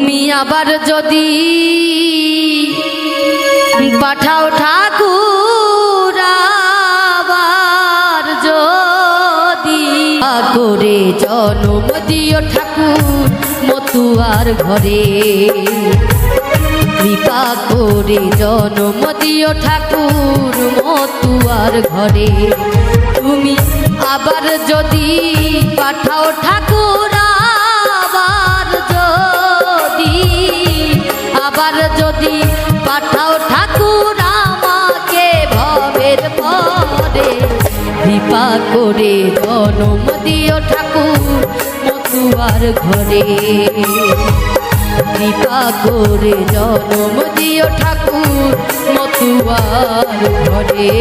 তুমি আবার যদি পাঠাও ঠাকুর আবার যদি করে জন্ম দিও ঠাকুর মতুয়ার ঘরে, কৃপা করে জন্ম দিও ঠাকুর মতুয়ার ঘরে। তুমি আবার যদি পাঠাও ঠাকুর আবার যদি পাঠাও ঠাকুর আমাকে ভবের পরে, কৃপা করে জন্ম দিও ঠাকুর মতুয়ার ঘরে, কৃপা করে জন্ম দিও ঠাকুর মতুয়ার ঘরে।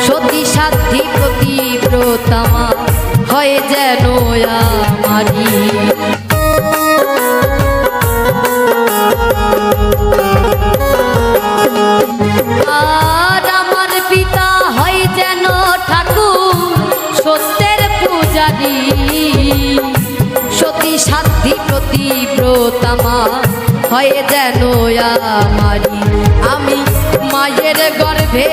সতী সাধ্যি প্রতিব্রতামা হয় যেন আমারি, আর আমার পিতা হয় যেন ঠাকুর সত্যের পূজারি। সতী সাধ্যি প্রতিব্রতামা হয় যেন আমারি, আমি মায়ের গর্ভে